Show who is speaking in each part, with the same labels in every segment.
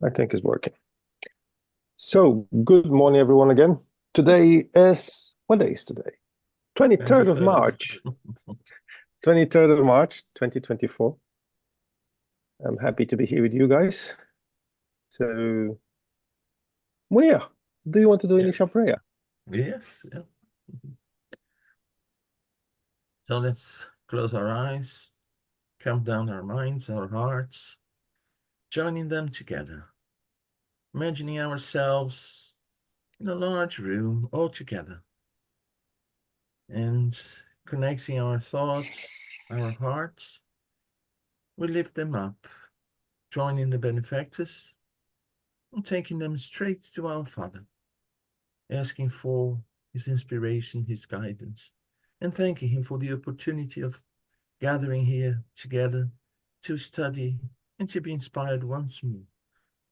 Speaker 1: I think it's working. So, good morning, everyone, again. Today is, what day is today? 23rd of March. 23rd of March, 2024. I'm happy to be here with you guys. So, Munir, do you want to do initial prayer?
Speaker 2: Yes. Yeah. So let's close our eyes, calm down our minds, our hearts, joining them together, imagining ourselves in a large room all together, and connecting our thoughts, our hearts. We lift them up, joining the benefactors and taking them straight to our Father, asking for his inspiration, his guidance, and thanking him for the opportunity of gathering here together to study and to be inspired once more,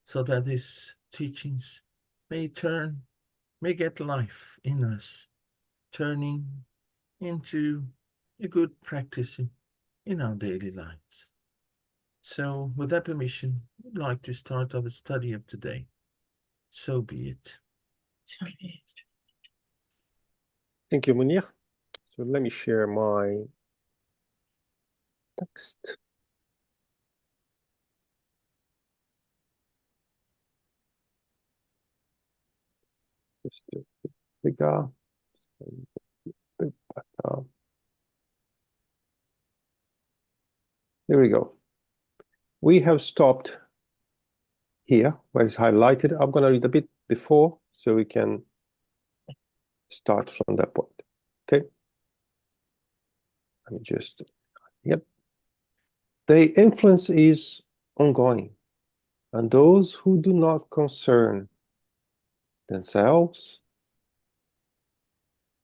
Speaker 2: so that these teachings may get life in us, turning into a good practice in our daily lives. So, with that permission, I'd like to start our study of today. So be it. So be it.
Speaker 1: Thank you, Munir. So let me share my text. Just a bit bigger. A bit better. There we go. We have stopped here where it's highlighted. I'm going to read a bit before so we can start from that point. Okay. Let me just, yep. The influence is ongoing, and those who do not concern themselves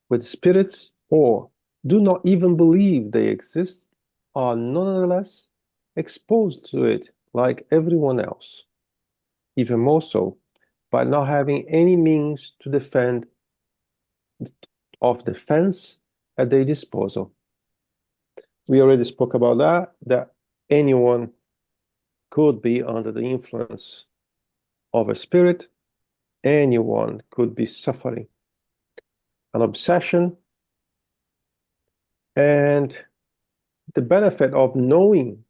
Speaker 1: with spirits or do not even believe they exist are nonetheless exposed to it like everyone else, even more so by not having any means to defend defense at their disposal. We already spoke about that anyone could be under the influence of a spirit. Anyone could be suffering an obsession. And the benefit of knowing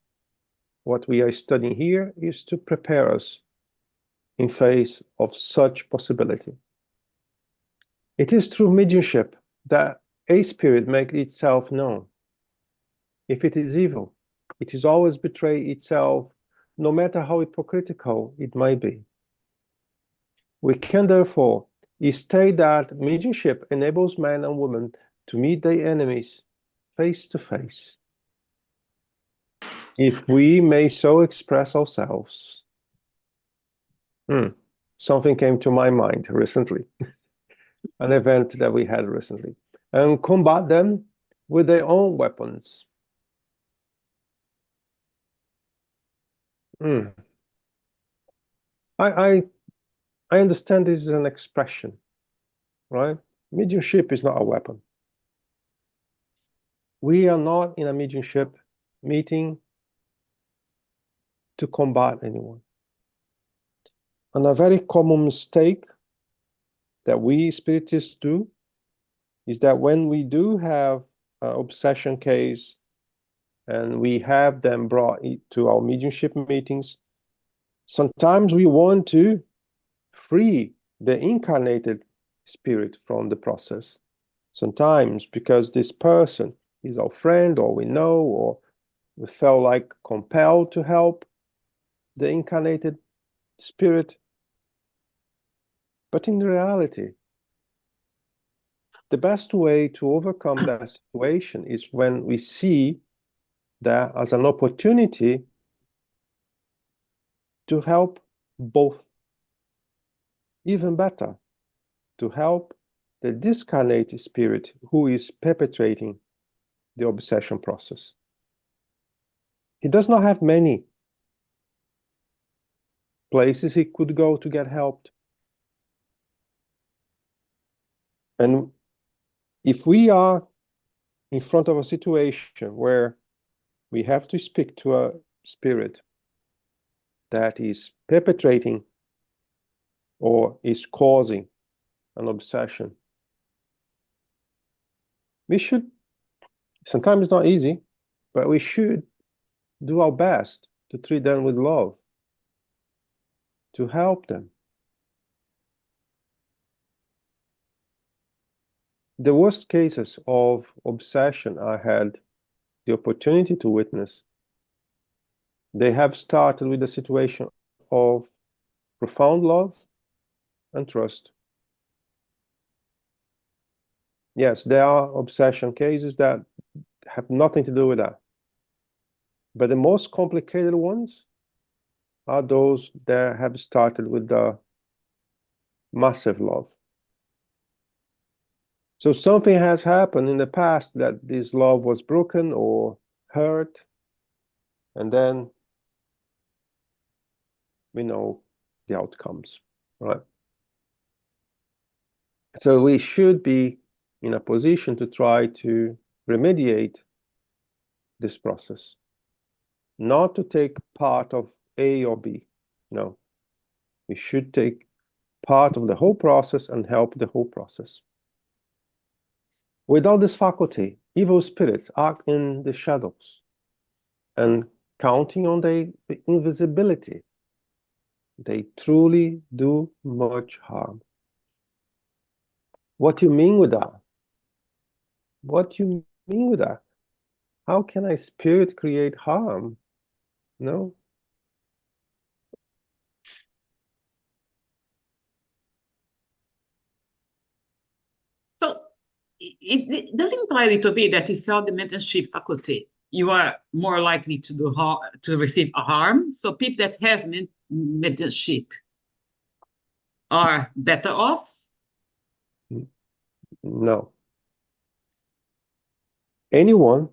Speaker 1: what we are studying here is to prepare us in face of such possibility. It is through mediumship that a spirit makes itself known. If it is evil, it is always betray itself, no matter how hypocritical it might be. We can therefore state that mediumship enables men and women to meet their enemies face to face, if we may so express ourselves. Something came to my mind recently, an event that we had recently, and combat them with their own weapons. I understand this is an expression, right? Mediumship is not a weapon. We are not in a mediumship meeting to combat anyone. And a very common mistake that we spiritists do is that when we do have an obsession case and we have them brought to our mediumship meetings, sometimes we want to free the incarnated spirit from the process. Sometimes because this person is our friend, or we know, or we felt like compelled to help the incarnated spirit. But in reality, the best way to overcome that situation is when we see that as an opportunity to help both. Even better, to help the discarnate spirit who is perpetrating the obsession process. He does not have many places he could go to get helped. And if we are in front of a situation where we have to speak to a spirit that is perpetrating or is causing an obsession, we should, sometimes it's not easy, but we should do our best to treat them with love, to help them. The worst cases of obsession I had the opportunity to witness, they have started with a situation of profound love and trust. Yes, there are obsession cases that have nothing to do with that. But the most complicated ones are those that have started with the massive love. So something has happened in the past that this love was broken or hurt, and then we know the outcomes, right? So we should be in a position to try to remediate this process, not to take part of A or B. No, we should take part of the whole process and help the whole process. Without this faculty, evil spirits act in the shadows, and counting on the invisibility, they truly do much harm. What do you mean with that? What do you mean with that? How can a spirit create harm? No.
Speaker 3: So it does imply a little bit that without the mediumship faculty, you are more likely to do to receive a harm. So people that have mediumship are better off.
Speaker 1: No. Anyone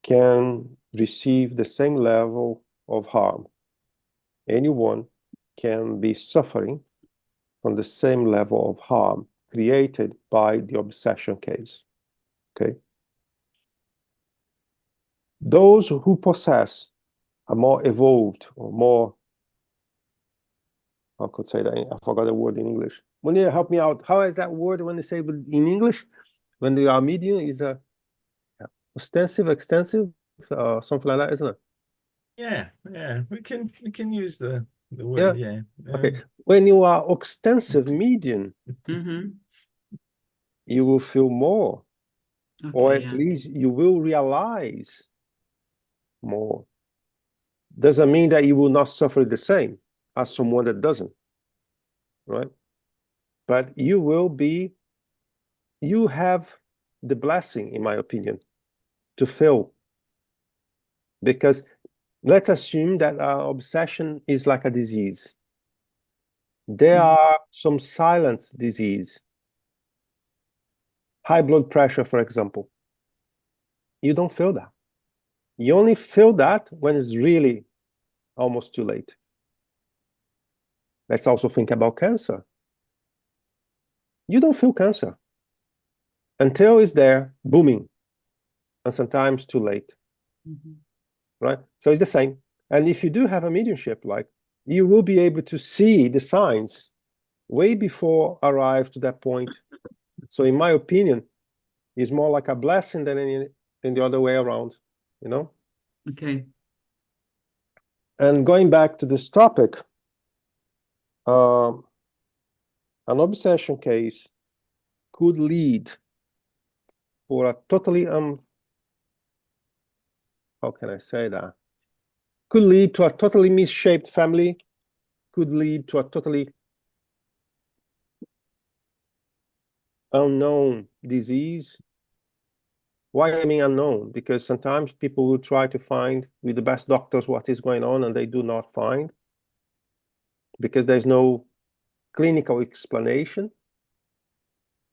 Speaker 1: can receive the same level of harm. Anyone can be suffering from the same level of harm created by the obsession case. Okay? Those who possess a more evolved or more, I could say that, I forgot the word in English. Munir, help me out. How is that word when they say in English? When they are medium, is a ostensive, extensive, something like that, isn't it?
Speaker 2: Yeah, we can use the word, yeah.
Speaker 1: Okay, when you are extensive medium, you will feel more, or at least you will realize more. Doesn't mean that you will not suffer the same as someone that doesn't, right? But you will be, you have the blessing, in my opinion, to feel. Because let's assume that obsession is like a disease. There are some silent disease. High blood pressure, for example. You don't feel that. You only feel that when it's really almost too late. Let's also think about cancer. You don't feel cancer until it's there, booming, and sometimes too late. Right? So it's the same. And if you do have a mediumship, like, you will be able to see the signs way before arrive to that point. So in my opinion, it's more like a blessing than the other way around, you know?
Speaker 3: Okay.
Speaker 1: And going back to this topic, an obsession case could lead for a totally, how can I say that? Could lead to a totally misshaped family, could lead to a totally unknown disease. Why I mean unknown? Because sometimes people will try to find with the best doctors what is going on, and they do not find, because there's no clinical explanation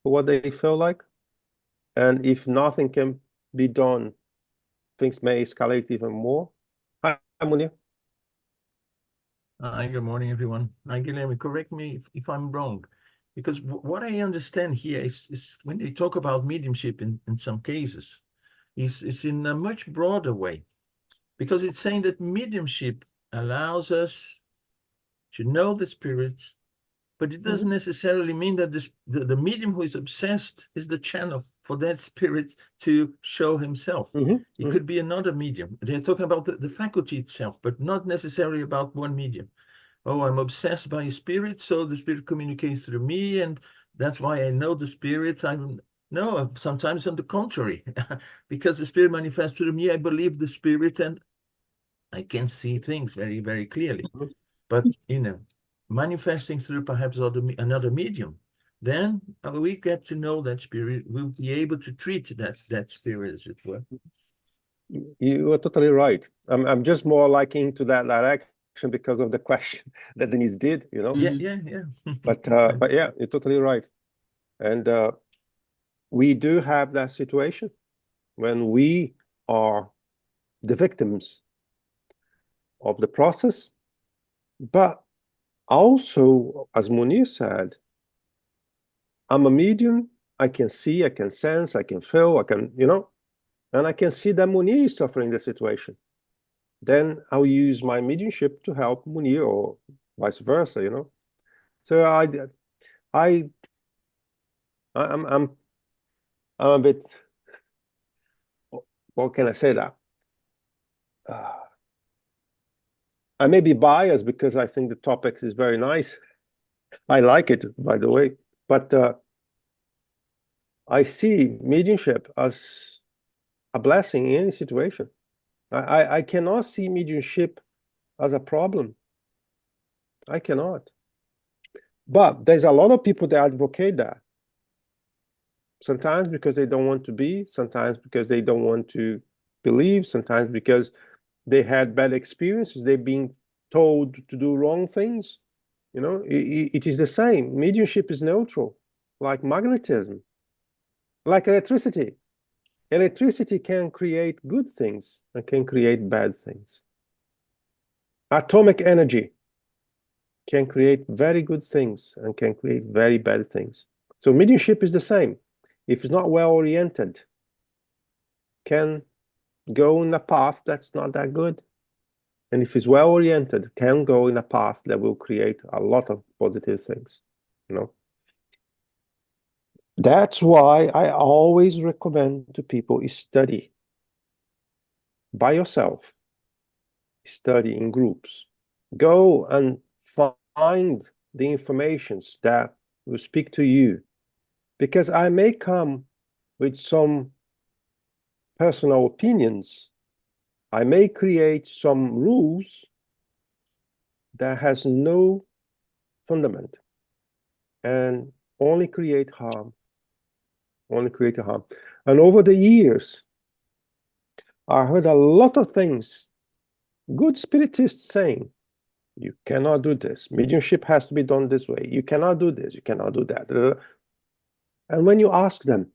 Speaker 1: for what they feel like. And if nothing can be done, things may escalate even more. Hi, Munir.
Speaker 2: Hi, good morning, everyone. Hi, Guilherme, correct me if I'm wrong, because what I understand here is when they talk about mediumship in some cases, is in a much broader way, because it's saying that mediumship allows us to know the spirits, but it doesn't necessarily mean that the medium who is obsessed is the channel for that spirit to show himself. It could be another medium. They're talking about the faculty itself, but not necessarily about one medium. Oh, I'm obsessed by a spirit, so the spirit communicates through me, and that's why I know the spirit. No, sometimes on the contrary, because the spirit manifests through me, I believe the spirit, and I can see things very, very clearly. But, manifesting through perhaps another medium, then we get to know that spirit. We'll be able to treat that spirit, as it were.
Speaker 1: You are totally right. I'm just more liking to that direction because of the question that Denise did,
Speaker 2: Yeah.
Speaker 1: But yeah, you're totally right. And we do have that situation when we are the victims of the process, but also, as Munir said, I'm a medium. I can see, I can sense, I can feel, I can, and I can see that Munir is suffering the situation. Then I'll use my mediumship to help Munir, or vice versa, So I'm a bit, what can I say that? I may be biased because I think the topic is very nice. I like it, by the way, but I see mediumship as a blessing in any situation. I cannot see mediumship as a problem. I cannot. But there's a lot of people that advocate that. Sometimes because they don't want to be, sometimes because they don't want to believe, sometimes because they had bad experiences, they've been told to do wrong things. It is the same. Mediumship is neutral, like magnetism, like electricity. Electricity can create good things and can create bad things. Atomic energy can create very good things and can create very bad things. So mediumship is the same. If it's not well oriented, can go in a path that's not that good. And if it's well oriented, can go in a path that will create a lot of positive things. That's why I always recommend to people is study by yourself, study in groups, go and find the informations that will speak to you, because I may come with some personal opinions. I may create some rules that has no fundament and only create harm. And over the years, I heard a lot of things, good spiritists saying, you cannot do this. Mediumship has to be done this way. You cannot do this. You cannot do that. And when you ask them,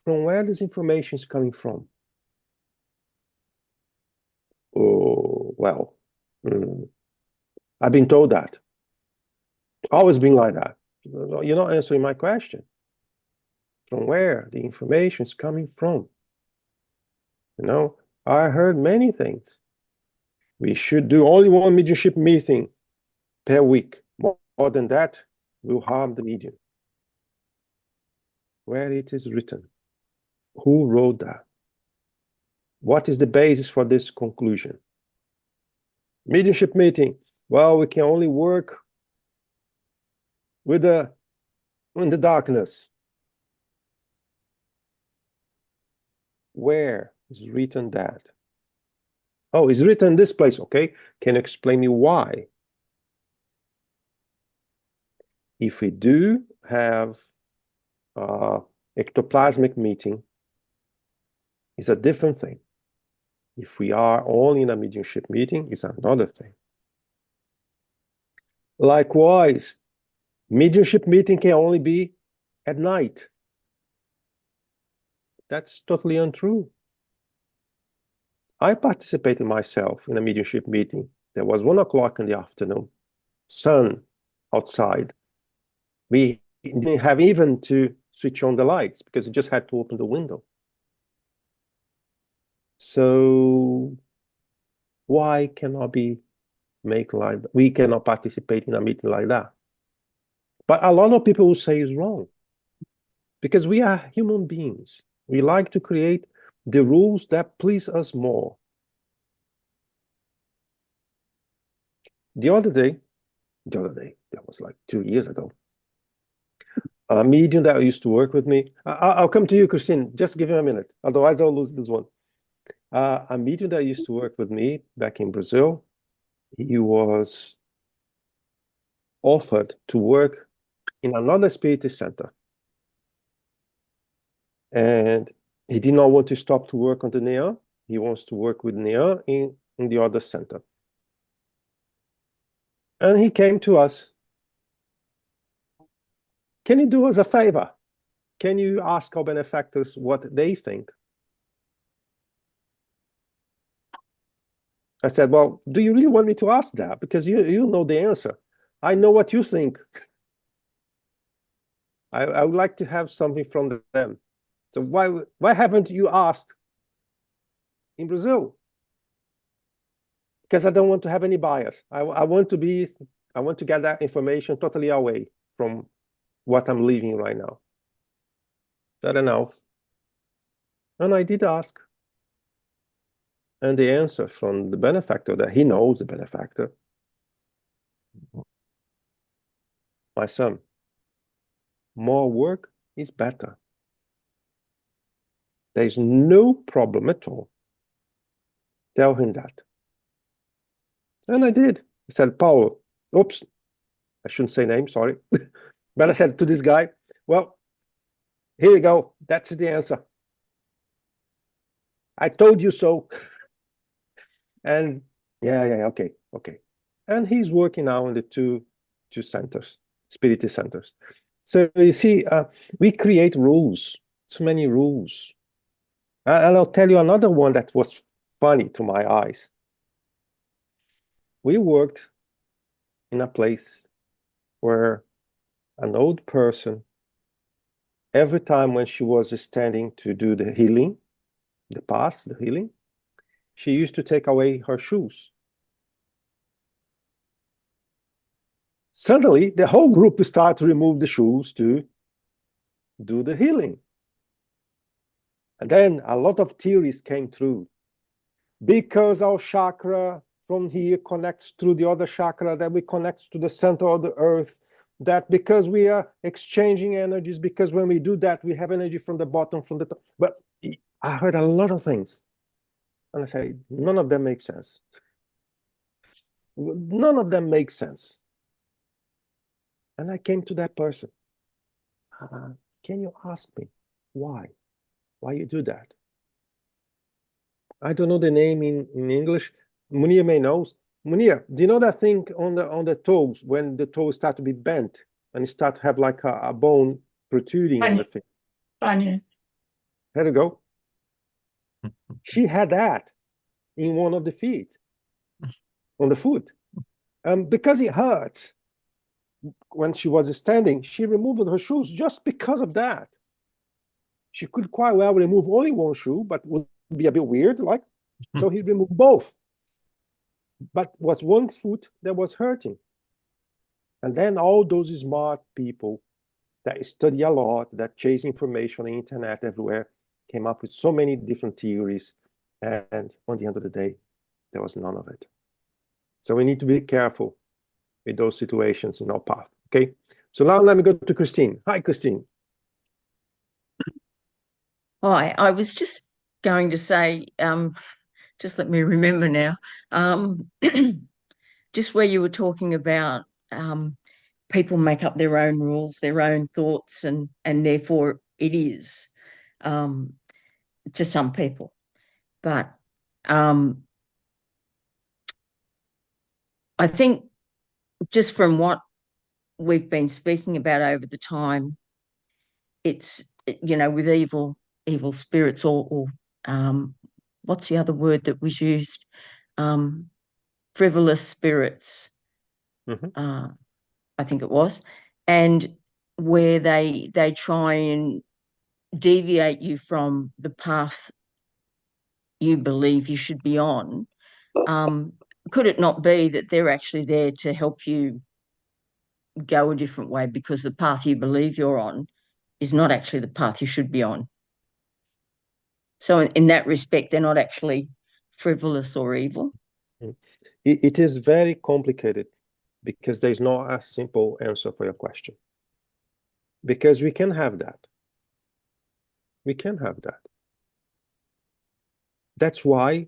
Speaker 1: from where this information is coming from? Oh, well, I've been told that. Always been like that. You're not answering my question. From where the information is coming from? I heard many things. We should do only one mediumship meeting per week. More than that will harm the medium. Where it is written? Who wrote that? What is the basis for this conclusion? Mediumship meeting. Well, we can only work in the darkness. Where is written that? Oh, it's written in this place. Okay. Can you explain me why? If we do have ectoplasmic meeting, it's a different thing. If we are only in a mediumship meeting, it's another thing. Likewise, mediumship meeting can only be at night. That's totally untrue. I participated myself in a mediumship meeting. There was 1 o'clock in the afternoon, sun outside. We didn't have even to switch on the lights because we just had to open the window. So why cannot be we cannot participate in a meeting like that. But a lot of people will say it's wrong, because we are human beings. We like to create the rules that please us more. The other day, that was like 2 years ago, a medium that used to work with me, I'll come to you, Christine, just give him a minute, otherwise I'll lose this one. A medium that used to work with me back in Brazil, he was offered to work in another spirit center. And he did not want to stop to work on the NEA. He wants to work with NEA in the other center. And he came to us. Can you do us a favor? Can you ask our benefactors what they think? I said, well, do you really want me to ask that? Because you know the answer. I know what you think. I would like to have something from them. So why haven't you asked in Brazil? Because I don't want to have any bias. I want to get that information totally away from what I'm living right now. Fair enough. And I did ask. And the answer from the benefactor, that he knows the benefactor, my son, more work is better. There's no problem at all. Tell him that. And I did. I said, Paulo, oops, I shouldn't say name, sorry. But I said to this guy, well, here you go. That's the answer. I told you so. And yeah, okay. And he's working now in the two centers, spirit centers. So you see, we create rules, so many rules. And I'll tell you another one that was funny to my eyes. We worked in a place where an old person, every time when she was standing to do the healing, the healing, she used to take away her shoes. Suddenly, the whole group started to remove the shoes to do the healing. And then a lot of theories came through. Because our chakra from here connects through the other chakra, that we connect to the center of the earth, that because we are exchanging energies, because when we do that, we have energy from the bottom, from the top. But I heard a lot of things. And I say, none of them make sense. None of them make sense. And I came to that person. Can you ask me why? Why you do that? I don't know the name in English. Munir may know. Munir, do you know that thing on the toes, when the toes start to be bent and you start to have like a bone protruding on the feet?
Speaker 4: Funny.
Speaker 1: There you go. She had that in one of the feet, on the foot. Because it hurt when she was standing, she removed her shoes just because of that. She could quite well remove only one shoe, but would be a bit weird, like, so he removed both. But was one foot that was hurting. And then all those smart people that study a lot, that chase information on the internet everywhere, came up with so many different theories. And on the end of the day, there was none of it. So we need to be careful with those situations in our path. Okay. So now let me go to Christine. Hi, Christine.
Speaker 4: Hi, I was just going to say, just let me remember now, just where you were talking about people make up their own rules, their own thoughts, and therefore it is to some people. But I think just from what we've been speaking about over the time, it's, you know, with evil spirits or what's the other word that was used? Frivolous spirits, I think it was, and where they try and deviate you from the path you believe you should be on. could it not be that they're actually there to help you go a different way because the path you believe you're on is not actually the path you should be on? So in that respect, they're not actually frivolous or evil.
Speaker 1: It is very complicated because there's not a simple answer for your question. Because we can have that. We can have that. That's why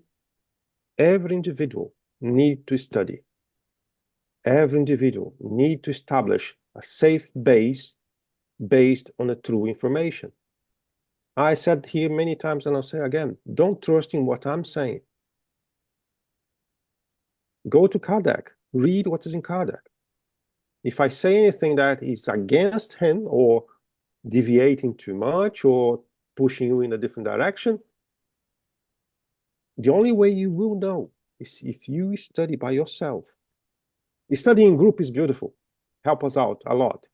Speaker 1: every individual needs to study. Every individual needs to establish a safe base based on the true information. I said here many times, and I'll say again, don't trust in what I'm saying. Go to Kardec, read what is in Kardec. If I say anything that is against him or deviating too much or pushing you in a different direction, the only way you will know is if you study by yourself. Studying in group is beautiful, help us out a lot.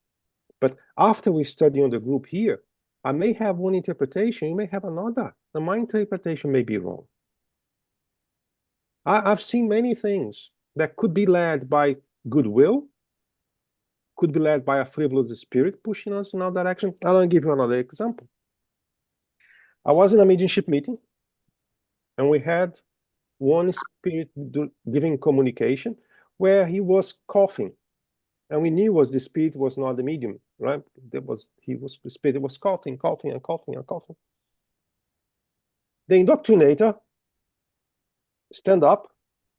Speaker 1: But after we study on the group here, I may have one interpretation, you may have another, and my interpretation may be wrong. I've seen many things that could be led by goodwill, could be led by a frivolous spirit pushing us in another direction. I'll give you another example. I was in a mediumship meeting, and we had one spirit giving communication where he was coughing, and we knew the spirit was not the medium, right? The spirit was coughing, coughing, and coughing, and coughing. The indoctrinator stand up,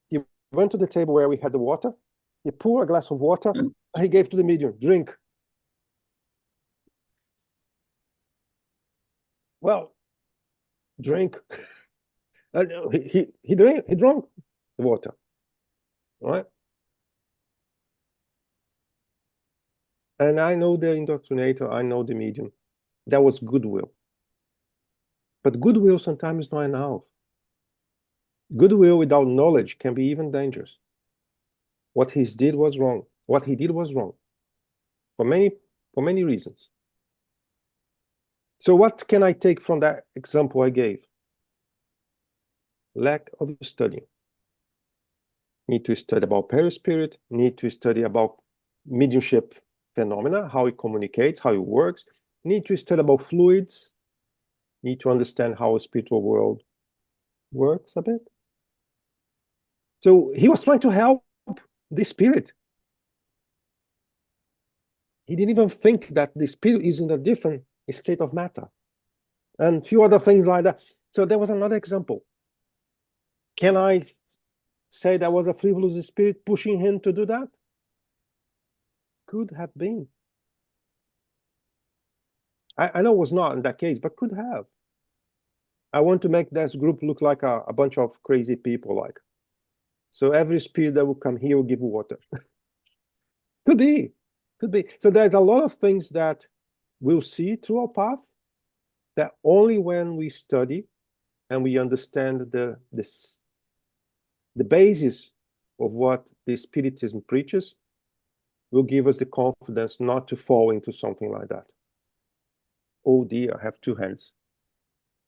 Speaker 1: he went to the table where we had the water, he poured a glass of water, and he gave to the medium, drink. Well, drink. He drank the water, right? And I know the indoctrinator, I know the medium. That was goodwill. But goodwill sometimes is not enough. Goodwill without knowledge can be even dangerous. What he did was wrong. What he did was wrong. For many reasons. So what can I take from that example I gave? Lack of studying. Need to study about perispirit, need to study about mediumship phenomena, how it communicates, how it works, need to study about fluids, need to understand how a spiritual world works a bit. So he was trying to help the spirit. He didn't even think that the spirit is in a different state of matter. And a few other things like that. So there was another example. Can I say that was a frivolous spirit pushing him to do that? Could have been. I know it was not in that case, but could have. I want to make this group look like a bunch of crazy people, like. So every spirit that will come here will give water. Could be. Could be. So there's a lot of things that we'll see through our path that only when we study and we understand the basis of what the Spiritism preaches will give us the confidence not to fall into something like that. Oh dear, I have two hands.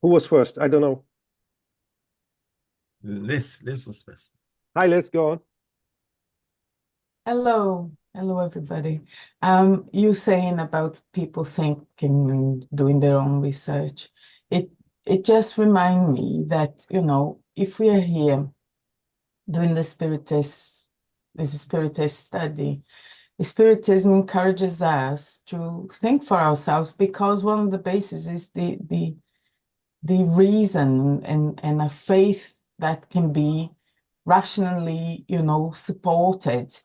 Speaker 1: Who was first? I don't know.
Speaker 2: Liz was first.
Speaker 1: Hi, let's go on.
Speaker 5: Hello everybody. You saying about people thinking and doing their own research. It just remind me that, if we are here doing the Spiritist study, the Spiritism encourages us to think for ourselves, because one of the bases is the reason and a faith that can be rationally, supported.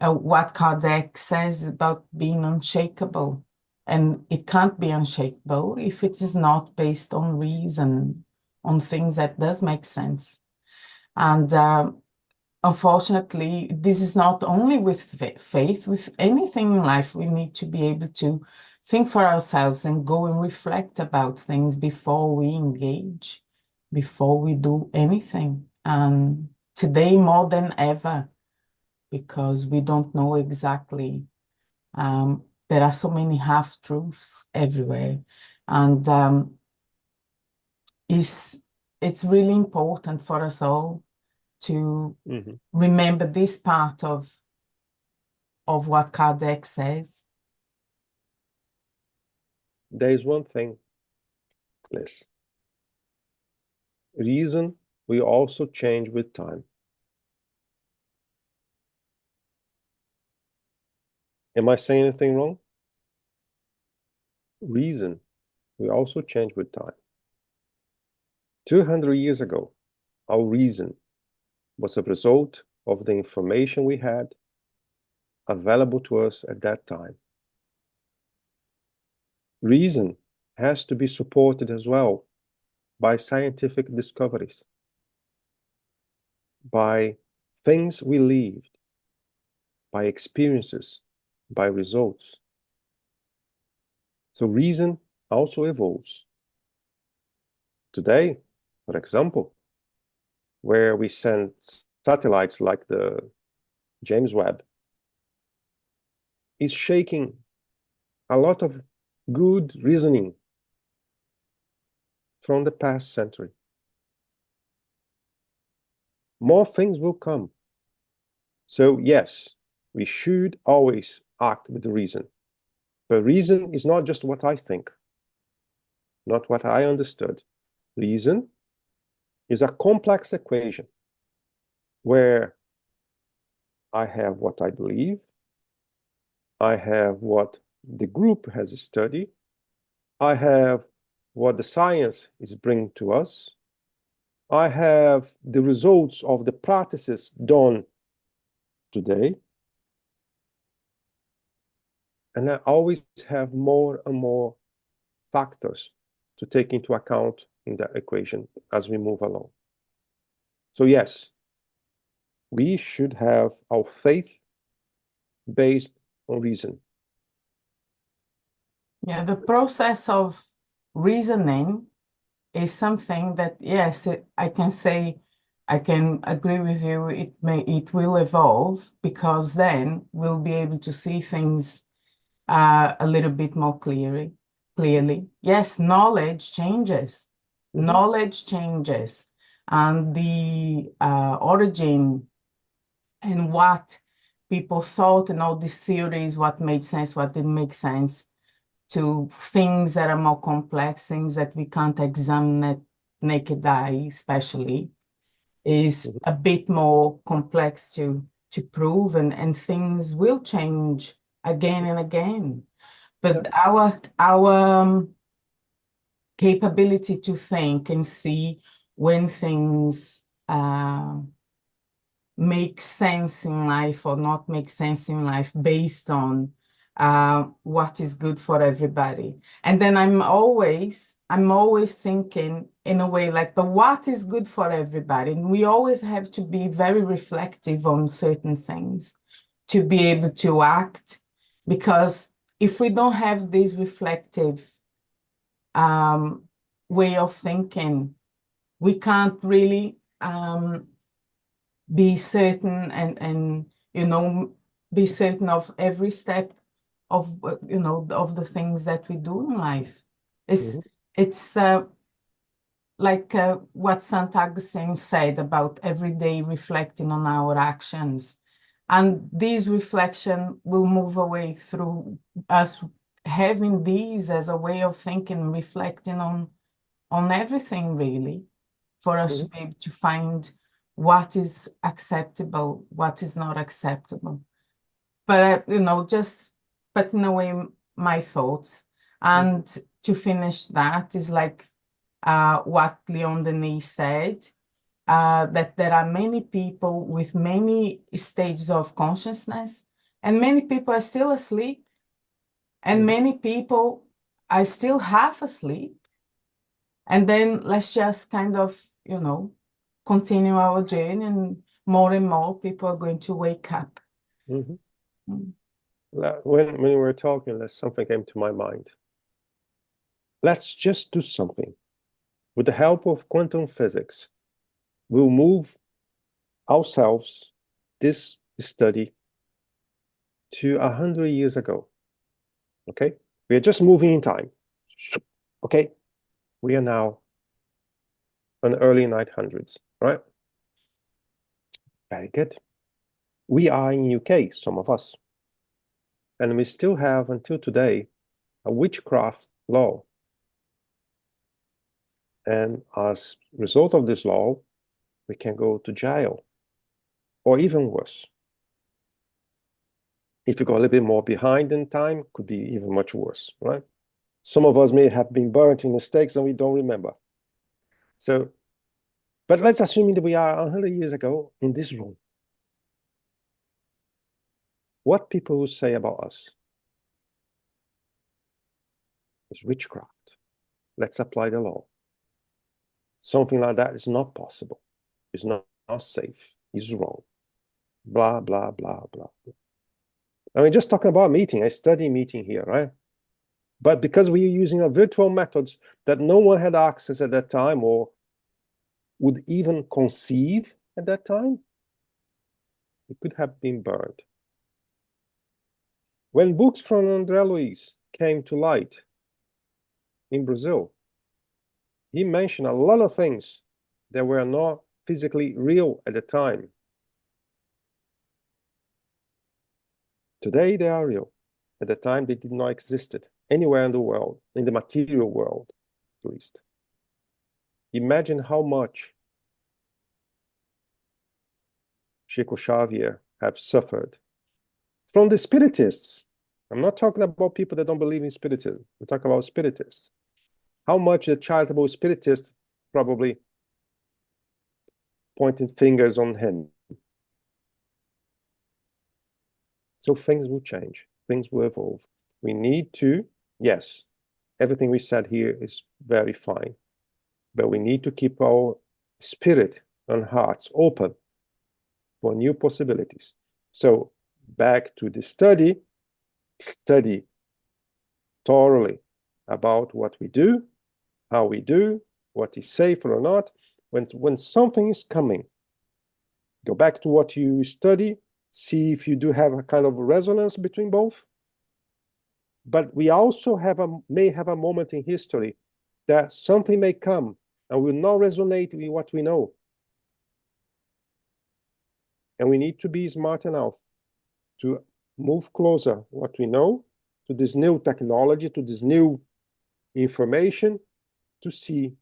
Speaker 5: What Kardec says about being unshakable, and it can't be unshakable if it is not based on reason, on things that does make sense. And unfortunately, this is not only with faith, with anything in life. We need to be able to think for ourselves and go and reflect about things before we engage, before we do anything. And today more than ever, because we don't know exactly. There are so many half-truths everywhere. And it's really important for us all to
Speaker 1: Mhm.
Speaker 5: remember this part of what Kardec says?
Speaker 1: There is one thing, Liz. Reason will also change with time. Am I saying anything wrong? Reason will also change with time. 200 years ago, our reason was a result of the information we had available to us at that time. Reason has to be supported as well by scientific discoveries, by things we lived, by experiences, by results. So reason also evolves. Today, for example, where we send satellites like the James Webb, is shaking a lot of good reasoning from the past century. More things will come. So yes, we should always act with reason. But reason is not just what I think, not what I understood. Reason is a complex equation where I have what I believe, I have what the group has studied, I have what the science is bringing to us, I have the results of the practices done today, and I always have more and more factors to take into account in that equation as we move along. So yes, we should have our faith based on reason.
Speaker 5: Yeah, the process of reasoning is something that, yes, I can say, I can agree with you, it will evolve, because then we'll be able to see things a little bit more clearly. Yes, knowledge changes.
Speaker 1: Mhm.
Speaker 5: Knowledge changes, and the origin and what people thought and all these theories, what made sense, what didn't make sense, to things that are more complex, things that we can't examine at naked eye, especially, is a bit more complex to prove, and things will change again and again. But our capability to think and see when things make sense in life or not make sense in life based on what is good for everybody. And then I'm always thinking in a way like, but what is good for everybody? And we always have to be very reflective on certain things to be able to act, because if we don't have this reflective way of thinking, we can't really be certain and be certain of every step of of the things that we do in life. It's like what St. Augustine said about every day reflecting on our actions, and this reflection will move away through us having these as a way of thinking, reflecting on everything, really, for us to be able to find what is acceptable, what is not acceptable. But but in a way, my thoughts. And to finish that is like what Leon Denis said, that there are many people with many stages of consciousness, and many people are still asleep, and many people are still half asleep. And then let's just kind of, continue our journey, and more people are going to wake up.
Speaker 1: When we were talking, something came to my mind. Let's just do something. With the help of quantum physics, we'll move ourselves, this study, to 100 years ago. Okay? We are just moving in time. Okay? We are now in the early 900s, right? Very good. We are in UK, some of us. And we still have, until today, a witchcraft law. And as a result of this law, we can go to jail, or even worse. If you go a little bit more behind in time, could be even much worse, right? Some of us may have been burnt in the stakes and we don't remember. So, but let's assume that we are 100 years ago in this room. What people will say about us is witchcraft. Let's apply the law. Something like that is not possible. It's not safe. It's wrong. Blah, blah, blah, blah. I mean, just talking about meeting, a study meeting here, right? But because we are using a virtual methods that no one had access at that time or would even conceive at that time, it could have been burned. When books from André Luiz came to light in Brazil, he mentioned a lot of things that were not physically real at the time. Today they are real. At the time they did not exist anywhere in the world, in the material world at least. Imagine how much Chico Xavier have suffered from the spiritists. I'm not talking about people that don't believe in spiritism. We're talking about spiritists. How much the charitable spiritist probably pointing fingers on him. So things will change. Things will evolve. We need to, yes, everything we said here is very fine, but we need to keep our spirit and hearts open for new possibilities. So back to the study thoroughly about what we do, how we do, what is safe or not. When something is coming, go back to what you study, see if you do have a kind of resonance between both. But we also may have a moment in history that something may come and will not resonate with what we know. And we need to be smart enough to move closer what we know to this new technology, to this new information, to see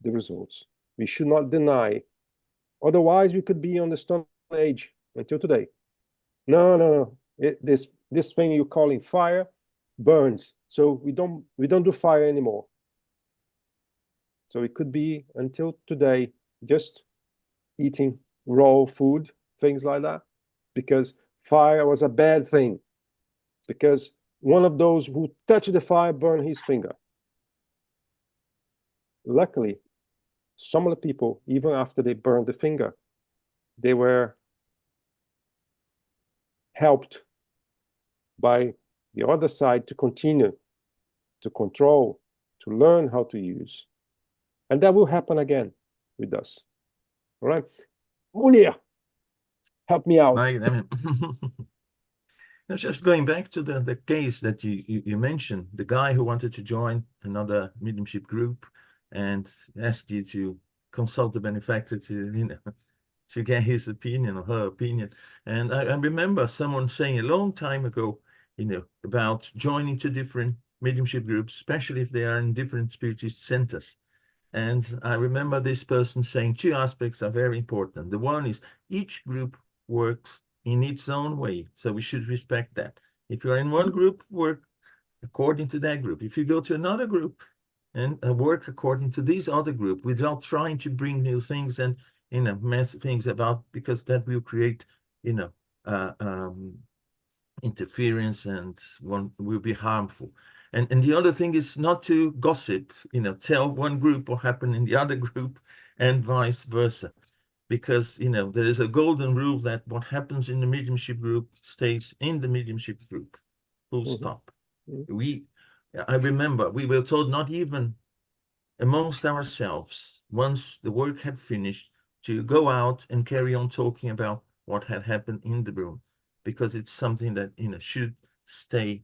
Speaker 1: the results. We should not deny. Otherwise, we could be on the Stone Age until today. No. This thing you're calling fire burns. So we don't do fire anymore. So it could be until today just eating raw food, things like that, because fire was a bad thing. Because one of those who touched the fire burned his finger. Luckily, some of the people, even after they burned the finger, they were helped by the other side to continue to control, to learn how to use. And that will happen again with us. All right? Munir, help me out.
Speaker 2: Now, just going back to the case that you mentioned, the guy who wanted to join another mediumship group and asked you to consult the benefactor to get his opinion or her opinion. And I remember someone saying a long time ago, about joining to different mediumship groups, especially if they are in different spiritist centers. And I remember this person saying two aspects are very important. The one is each group works in its own way, so we should respect that. If you're in one group, work according to that group. If you go to another group and work according to this other group without trying to bring new things and mess things about, because that will create interference and one will be harmful. And the other thing is not to gossip, tell one group what happened in the other group and vice versa. Because, there is a golden rule that what happens in the mediumship group stays in the mediumship group. Full stop. I remember we were told not even amongst ourselves, once the work had finished, to go out and carry on talking about what had happened in the room, because it's something that, should stay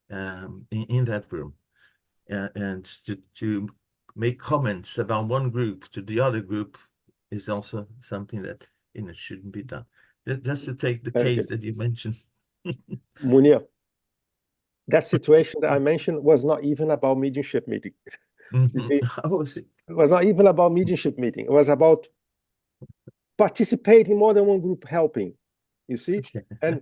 Speaker 2: in that room. And to make comments about one group to the other group is also something that it shouldn't be done. Just to take the
Speaker 1: Very
Speaker 2: case
Speaker 1: good.
Speaker 2: that you mentioned.
Speaker 1: Munir, that situation that I mentioned was not even about mediumship meeting. You see,
Speaker 2: How was it?
Speaker 1: it was not even about mediumship meeting. It was about participating in more than one group helping. You see, and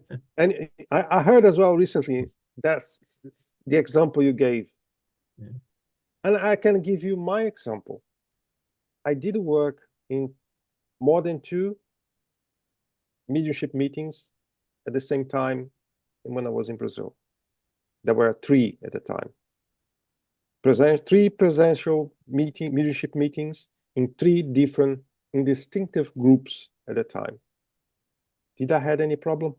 Speaker 1: I heard as well recently that's the example you gave,
Speaker 2: Yeah.
Speaker 1: and I can give you my example. I did work in more than 2 mediumship meetings at the same time when I was in Brazil. There were 3 at the time. 3 presential mediumship meetings in 3 different and distinctive groups at the time. Did I had any problem?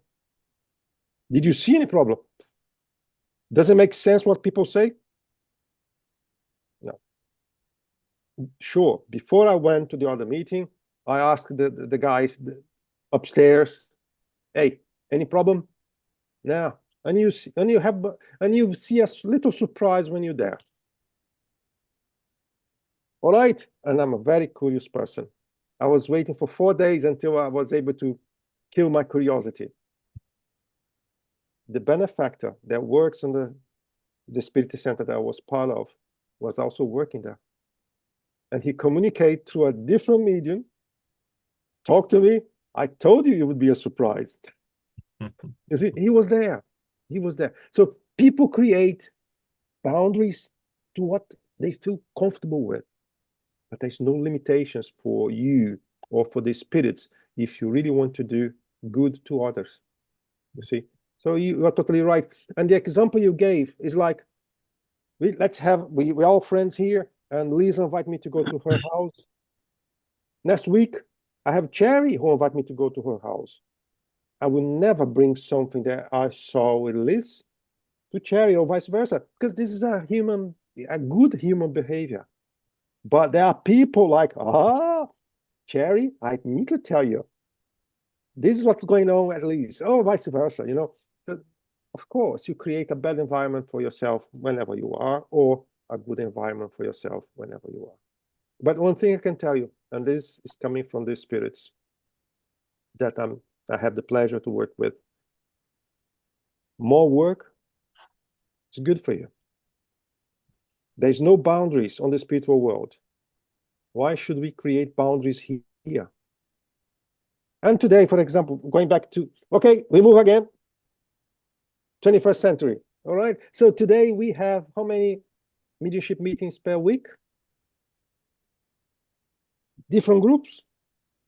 Speaker 1: Did you see any problem? Does it make sense what people say? No. Sure, before I went to the other meeting, I asked the guys upstairs, hey, any problem? No. And you see a little surprise when you're there. All right, and I'm a very curious person. I was waiting for 4 days until I was able to kill my curiosity. The benefactor that works on the Spirit Center that I was part of was also working there. And he communicated through a different medium, talked to me. I told you it would be a surprise. You see, he was there. He was there. So people create boundaries to what they feel comfortable with. But there's no limitations for you or for the spirits if you really want to do good to others. You see? So you are totally right. And the example you gave is like, we're all friends here, and Lisa invited me to go to her house. Next week, I have Cherry who invited me to go to her house. I will never bring something that I saw with Liz to Cherry or vice versa, because this is a good human behavior. But there are people like, Cherry, I need to tell you, this is what's going on at least, or vice versa, you know. So, of course, you create a bad environment for yourself whenever you are, or a good environment for yourself whenever you are. But one thing I can tell you, and this is coming from the spirits that I have the pleasure to work with, more work is good for you. There's no boundaries on the spiritual world. Why should we create boundaries here? And today, for example, going back to, okay, we move again, 21st century, all right? So today we have how many mediumship meetings per week? Different groups,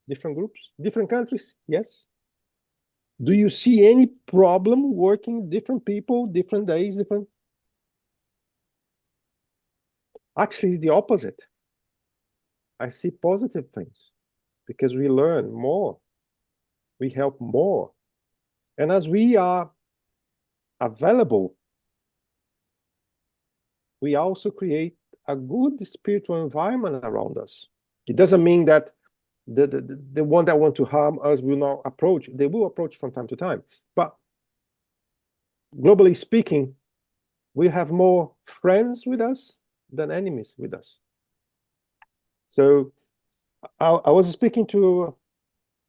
Speaker 1: different countries, yes. Do you see any problem working different people, different days, different? Actually, it's the opposite. I see positive things because we learn more, we help more. And as we are available, we also create a good spiritual environment around us. It doesn't mean that the one that want to harm us will not approach. They will approach from time to time. But globally speaking, we have more friends with us than enemies with us. So I was speaking to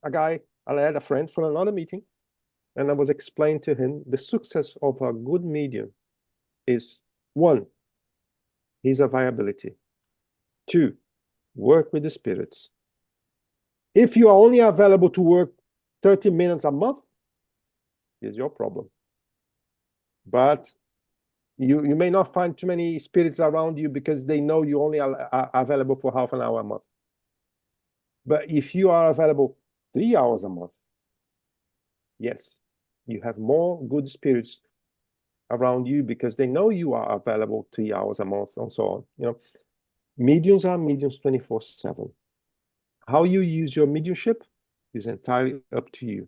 Speaker 1: a guy, I had a friend from another meeting, and I was explaining to him the success of a good medium is 1, his availability. 2, work with the spirits. If you are only available to work 30 minutes a month, is your problem. But you may not find too many spirits around you because they know you only are available for half an hour a month. But if you are available 3 hours a month, yes, you have more good spirits around you because they know you are available 3 hours a month and so on. You know, mediums are mediums 24/7. How you use your mediumship is entirely up to you.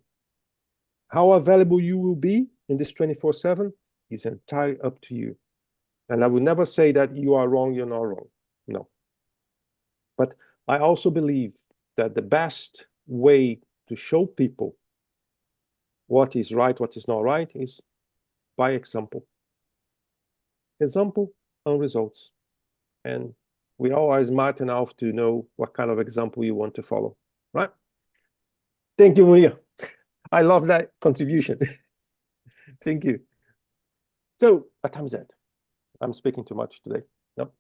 Speaker 1: How available you will be in this 24/7 is entirely up to you. And I will never say that you are wrong, you're not wrong. No. But I also believe that the best way to show people what is right, what is not right, is by example. Example and results. And we all are smart enough to know what kind of example you want to follow, right? Thank you, Maria. I love that contribution. Thank you. So, what time is that? I'm speaking too much today. No.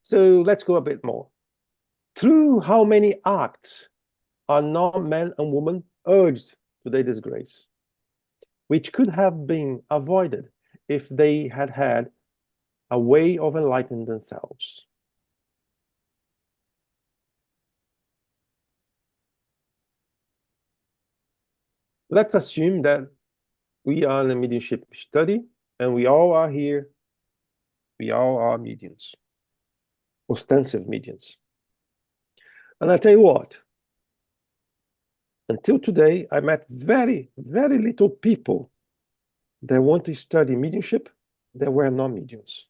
Speaker 1: So let's go a bit more. Through how many acts are non-men and women urged to their disgrace, which could have been avoided if they had had a way of enlightening themselves? Let's assume that we are in a mediumship study and we all are here. We all are mediums, ostensive mediums. And I tell you what, until today, I met very, very little people that want to study mediumship that were not mediums.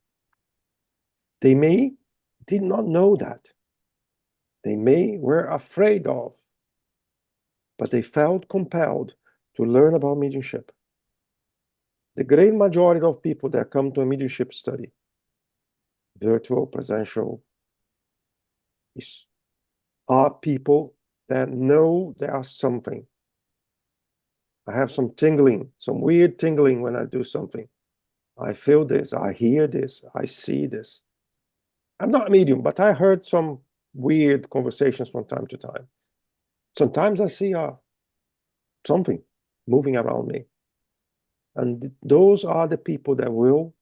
Speaker 1: They did not know that. They were afraid of, but they felt compelled to learn about mediumship. The great majority of people that come to a mediumship study, virtual, presential, are people that know there is something. I have some tingling, some weird tingling when I do something. I feel this, I hear this, I see this. I'm not a medium, but I heard some weird conversations from time to time. Sometimes I see something moving around me. And those are the people that will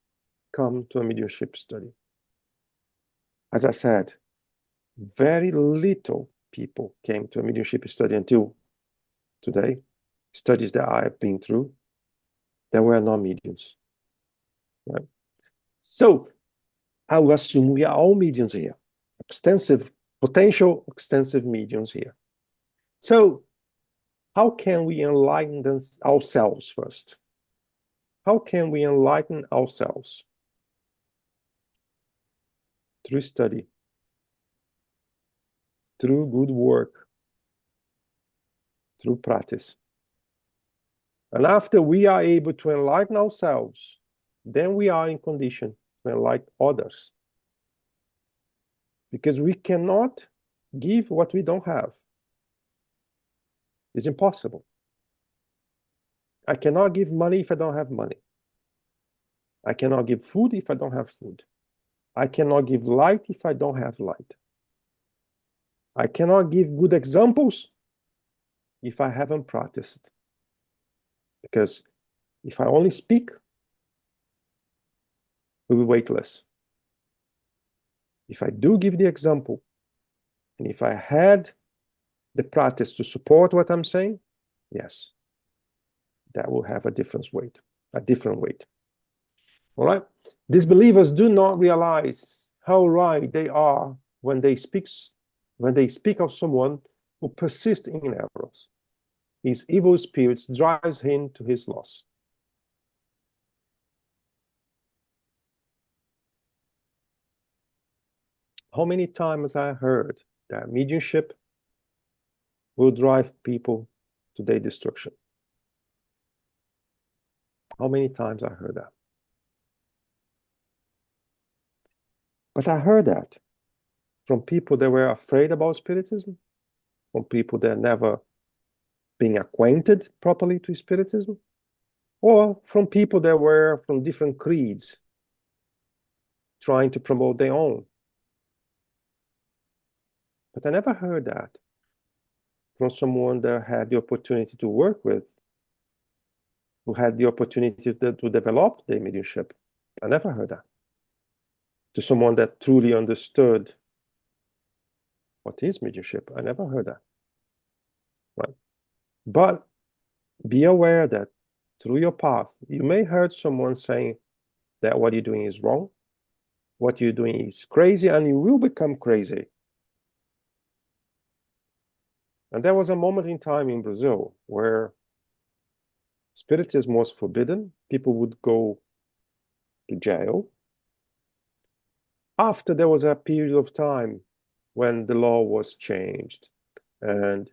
Speaker 1: come to a mediumship study. As I said, very little people came to a mediumship study until today, studies that I have been through, that were not mediums. Right? So I will assume we are all mediums here, potential extensive mediums here. So how can we enlighten ourselves first? How can we enlighten ourselves? Through study, through good work, through practice. And after we are able to enlighten ourselves, then we are in condition to enlighten others. Because we cannot give what we don't have. It's impossible. I cannot give money if I don't have money. I cannot give food if I don't have food. I cannot give light if I don't have light. I cannot give good examples if I haven't practiced. Because if I only speak, we will be weightless. If I do give the example, and if I had the practice to support what I'm saying, yes, that will have a different weight. All right? These believers do not realize how right they are when they speak of someone who persists in errors. His evil spirits drives him to his loss. How many times I heard that mediumship will drive people to their destruction? How many times I heard that? But I heard that from people that were afraid about Spiritism, from people that never been acquainted properly to Spiritism, or from people that were from different creeds, trying to promote their own. But I never heard that from someone that had the opportunity to work with, who had the opportunity to develop their mediumship. I never heard that. To someone that truly understood what is mediumship. I never heard that. Right? But be aware that through your path, you may heard someone saying that what you're doing is wrong, what you're doing is crazy, and you will become crazy. And there was a moment in time in Brazil where Spiritism was forbidden. People would go to jail. After there was a period of time when the law was changed and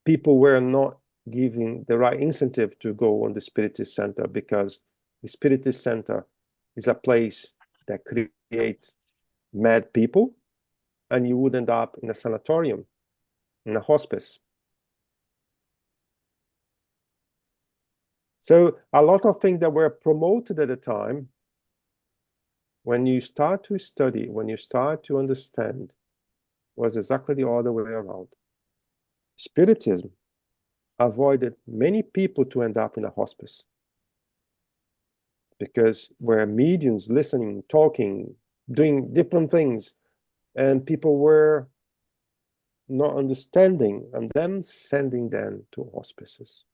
Speaker 1: people were not given the right incentive to go on the Spiritist Center, because the Spiritist Center is a place that creates mad people, and you would end up in a sanatorium, in a hospice. So a lot of things that were promoted at the time, when you start to study, when you start to understand, was exactly the other way around. Spiritism avoided many people to end up in a hospice, because where mediums listening, talking, doing different things, and people were not understanding, and then sending them to hospices.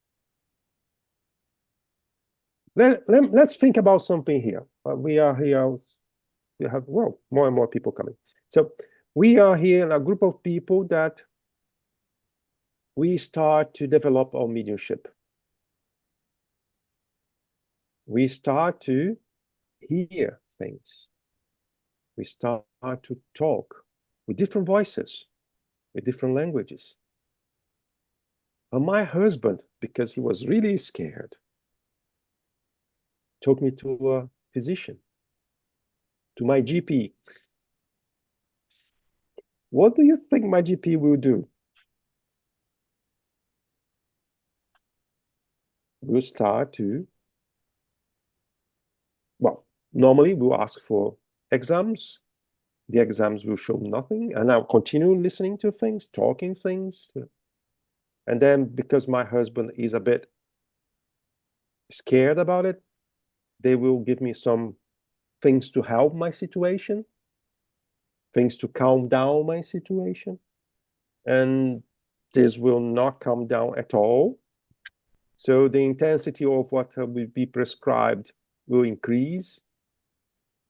Speaker 1: Let's think about something here. We are here, we have, well, more and more people coming. So we are here in a group of people that we start to develop our mediumship. We start to hear things. We start to talk with different voices, with different languages. And my husband, because he was really scared, took me to a physician, to my GP. What do you think my GP will do? We'll start to, well, normally we'll ask for exams. The exams will show nothing, and I'll continue listening to things, talking things. And then, because my husband is a bit scared about it, they will give me some things to help my situation, things to calm down my situation. And this will not calm down at all. So the intensity of what will be prescribed will increase.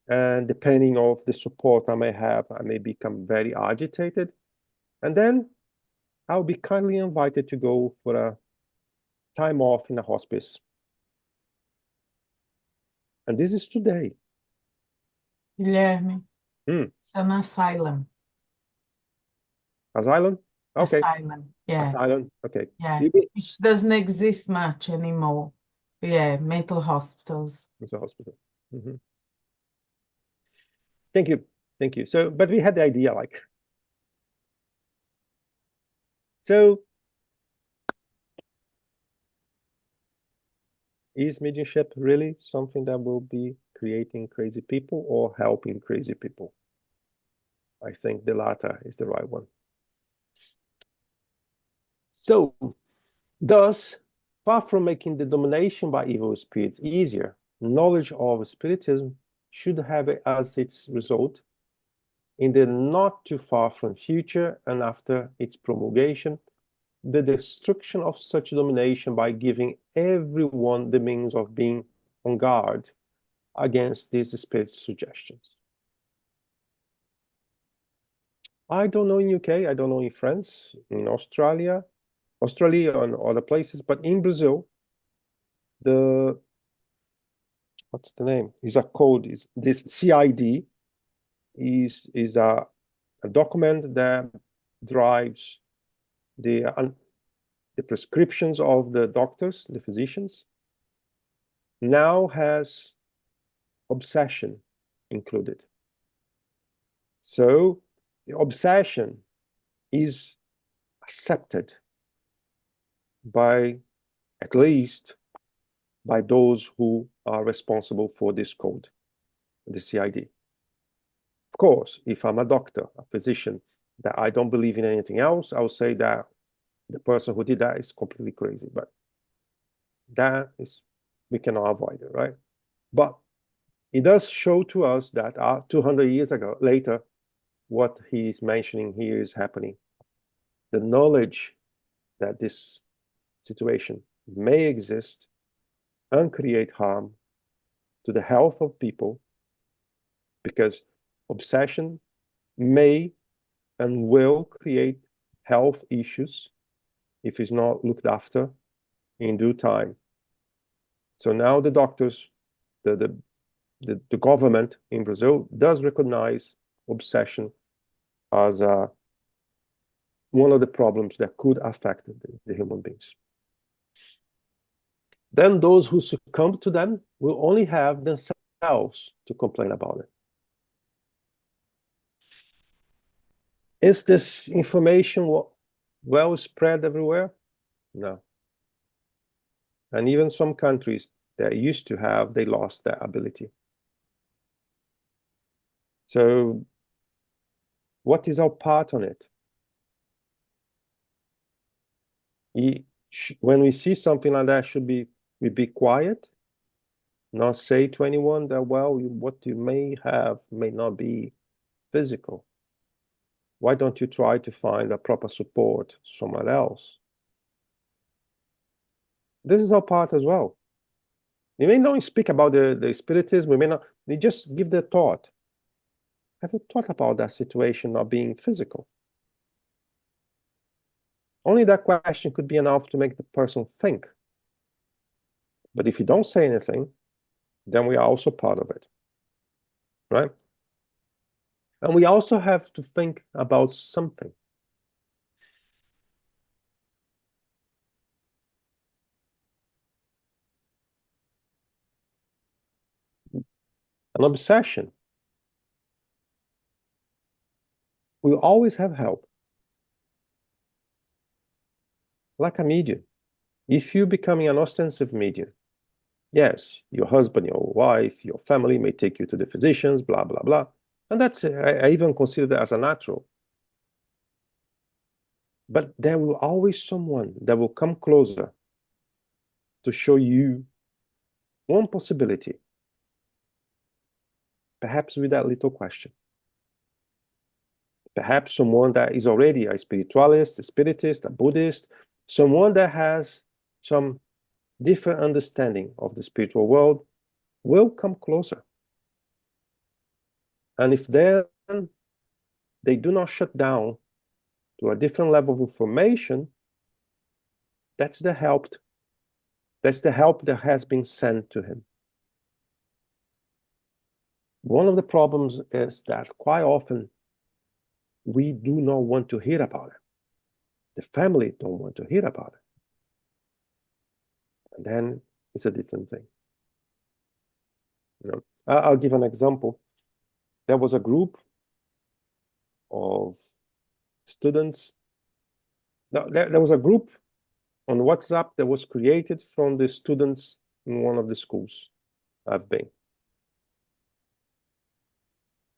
Speaker 1: And depending on the support I may have, I may become very agitated. And then I'll be kindly invited to go for a time off in a hospice. And this is today.
Speaker 5: Guilherme,
Speaker 1: Hmm.
Speaker 5: it's an asylum.
Speaker 1: Asylum? Okay.
Speaker 5: Asylum, yeah,
Speaker 1: Asylum. Okay.
Speaker 5: yeah.
Speaker 1: You mean
Speaker 5: Which doesn't exist much anymore. Yeah, mental hospitals.
Speaker 1: it's a hospital. Mhm. Thank you. Thank you. So, but we had the idea, like, so is mediumship really something that will be creating crazy people or helping crazy people? I think the latter is the right one. So, thus, far from making the domination by evil spirits easier, knowledge of spiritism should have as its result, in the not too far from future and after its promulgation, the destruction of such domination by giving everyone the means of being on guard against these spirit suggestions. I don't know in UK, I don't know in France, in Australia and other places, but in Brazil, what's the name? Is a code, is this CID is a document that drives the prescriptions of the doctors, the physicians, now has obsession included. So the obsession is accepted by, at least by those who are responsible for this code, the CID. Of course, if I'm a doctor, a physician, that I don't believe in anything else, I'll say that the person who did that is completely crazy, but that is, we cannot avoid it, right? But it does show to us that 200 years ago, later, what he's mentioning here is happening. The knowledge that this situation may exist and create harm to the health of people, because obsession may and will create health issues if it's not looked after in due time. So now the doctors, the government in Brazil does recognize obsession as one of the problems that could affect the human beings. Then those who succumb to them will only have themselves to complain about it. Is this information well spread everywhere? No. And even some countries that used to have, they lost that ability. So what is our part on it? When we see something like that, we be quiet, not say to anyone that, well, what you may have may not be physical. Why don't you try to find a proper support somewhere else? This is our part as well. We may not speak about the spiritism, we may not, they just give the thought. Have you thought about that situation not being physical? Only that question could be enough to make the person think. But if you don't say anything, then we are also part of it, right? And we also have to think about something. An obsession will always have help. Like a medium. If you're becoming an ostensive medium, yes, your husband, your wife, your family may take you to the physicians, blah, blah, blah. And that's, I even consider that as a natural. But there will always someone that will come closer to show you one possibility, perhaps with that little question. Perhaps someone that is already a spiritualist, a spiritist, a Buddhist, someone that has some different understanding of the spiritual world will come closer. And if then they do not shut down to a different level of information, that's the help. That's the help that has been sent to him. One of the problems is that quite often we do not want to hear about it. The family don't want to hear about it. And then it's a different thing. You know, I'll give an example. There was a group of students. Now, there was a group on WhatsApp that was created from the students in one of the schools I've been.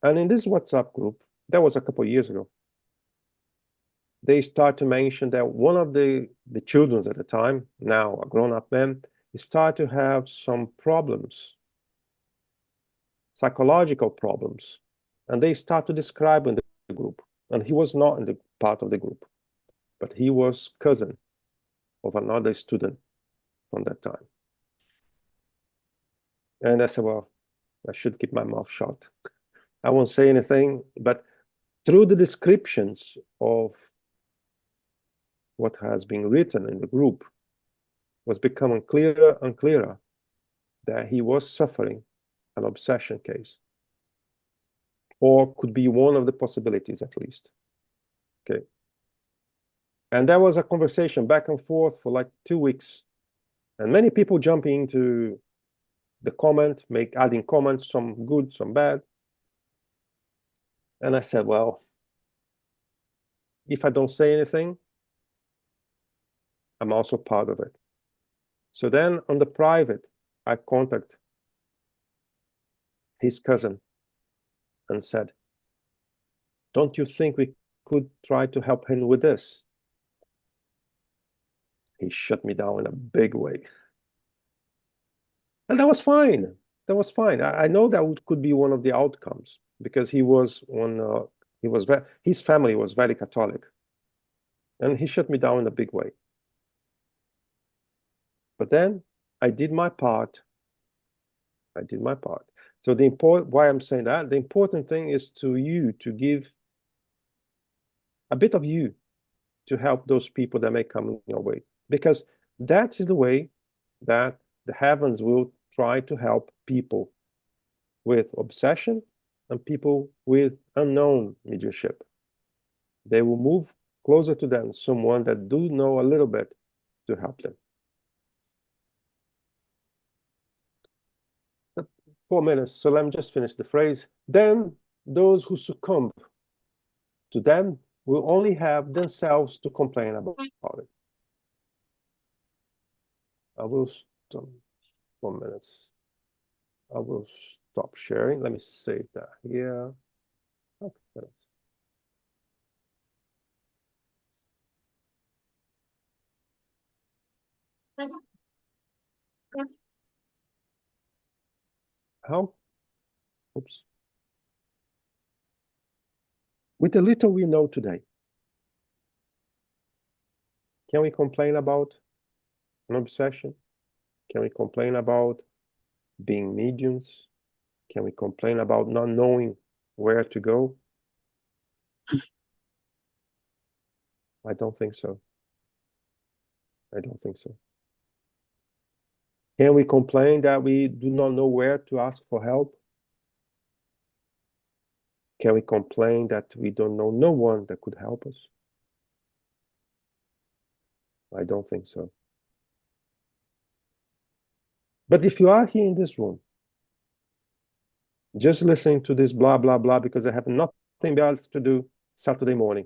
Speaker 1: And in this WhatsApp group, that was a couple of years ago, they start to mention that one of the children at the time, now a grown-up man, start to have some problems, psychological problems. And they start to describe in the group. And he was not in the part of the group, but he was cousin of another student from that time. And I said, well, I should keep my mouth shut. I won't say anything, but through the descriptions of what has been written in the group, was becoming clearer and clearer that he was suffering an obsession case, or could be one of the possibilities at least. Okay. And there was a conversation back and forth for like 2 weeks, and many people jumping into the comment, adding comments, some good, some bad. And I said, well, if I don't say anything, I'm also part of it. So then on the private, I contact his cousin and said, don't you think we could try to help him with this? He shut me down in a big way. And that was fine. That was fine. I know that could be one of the outcomes, because he was his family was very Catholic. And he shut me down in a big way. But then I did my part. I did my part. So why I'm saying that, the important thing is to give a bit of you to help those people that may come in your way. Because that is the way that the heavens will try to help people with obsession and people with unknown mediumship. They will move closer to them, someone that do know a little bit, to help them. 4 minutes, so let me just finish the phrase. Then those who succumb to them will only have themselves to complain about it. I will stop 1 minute. I will stop sharing. Let me save that here. Okay. How? Oops. With the little we know today, can we complain about an obsession? Can we complain about being mediums? Can we complain about not knowing where to go? I don't think so. I don't think so. Can we complain that we do not know where to ask for help? Can we complain that we don't know no one that could help us? I don't think so. But if you are here in this room, just listening to this blah, blah, blah, because I have nothing else to do Saturday morning,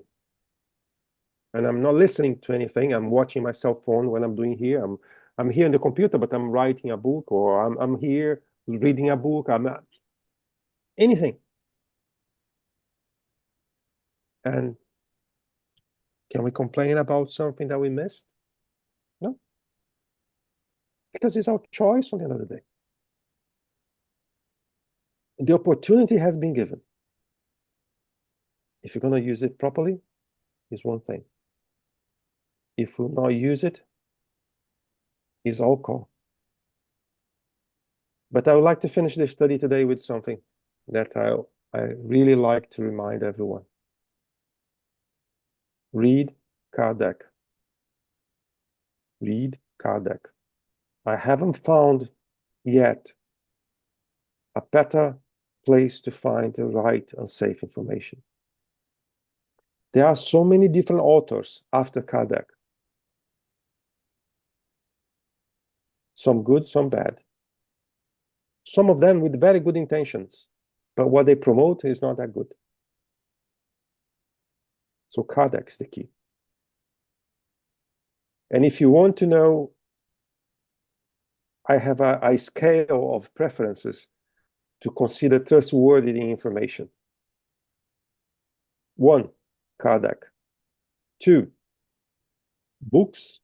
Speaker 1: and I'm not listening to anything, I'm watching my cell phone when I'm doing here, I'm here on the computer, but I'm writing a book, or I'm here reading a book, I'm not, anything. And can we complain about something that we missed? No. Because it's our choice on the end of the day. The opportunity has been given. If you're going to use it properly, is one thing. If we not use it, is all call. But I would like to finish this study today with something that I really like to remind everyone. Read Kardec. Read Kardec. I haven't found yet a better place to find the right and safe information. There are so many different authors after Kardec. Some good, some bad. Some of them with very good intentions, but what they promote is not that good. So Kardec is the key. And if you want to know, I have a scale of preferences to consider trustworthy information. 1, Kardec. 2, books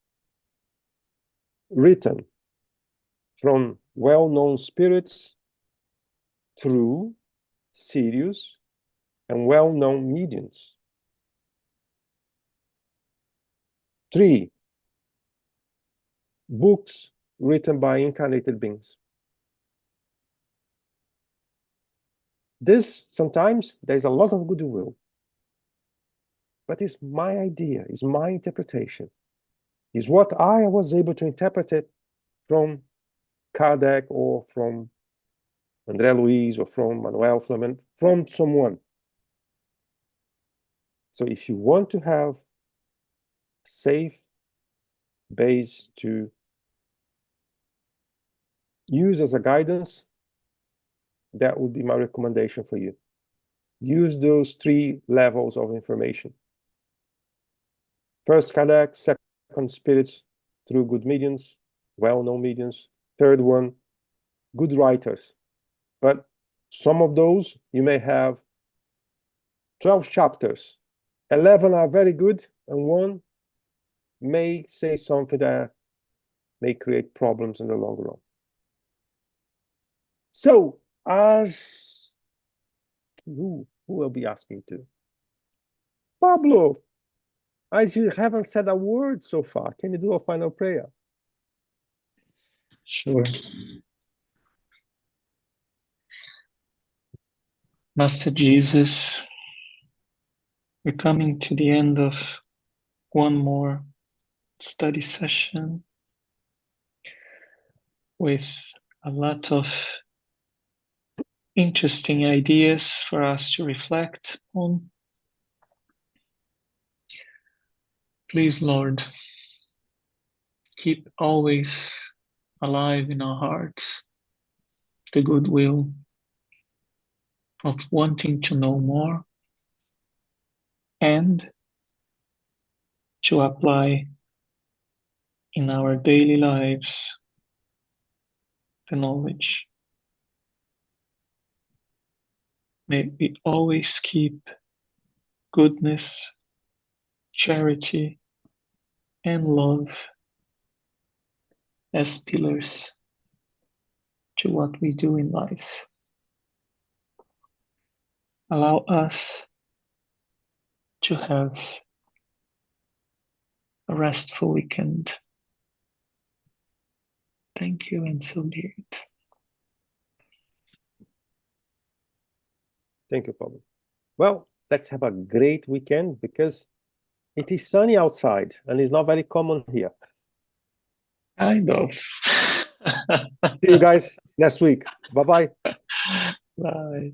Speaker 1: written from well-known spirits through serious and well-known mediums. 3, books written by incarnated beings. This, sometimes, there's a lot of goodwill, but it's my idea, it's my interpretation, is what I was able to interpret it from Kardec or from André Luiz or from Manuel Flamen, from someone. So if you want to have a safe base to use as a guidance, that would be my recommendation for you. Use those 3 levels of information. First, Kardec. Second, spirits through good mediums, well-known mediums. Third one, good writers. But some of those, you may have 12 chapters. 11 are very good, and 1 may say something that may create problems in the long run. So, as who will be asking to? Pablo, as you haven't said a word so far, can you do a final prayer?
Speaker 6: Sure. Master Jesus, we're coming to the end of one more study session with a lot of interesting ideas for us to reflect on. Please, Lord, keep always alive in our hearts the goodwill of wanting to know more and to apply in our daily lives the knowledge. May we always keep goodness, charity, and love as pillars to what we do in life. Allow us to have a restful weekend. Thank you, and so be it.
Speaker 1: Thank you, Pablo. Well, let's have a great weekend because it is sunny outside and it's not very common here.
Speaker 6: Kind of.
Speaker 1: See you guys next week. Bye-bye.
Speaker 6: Bye.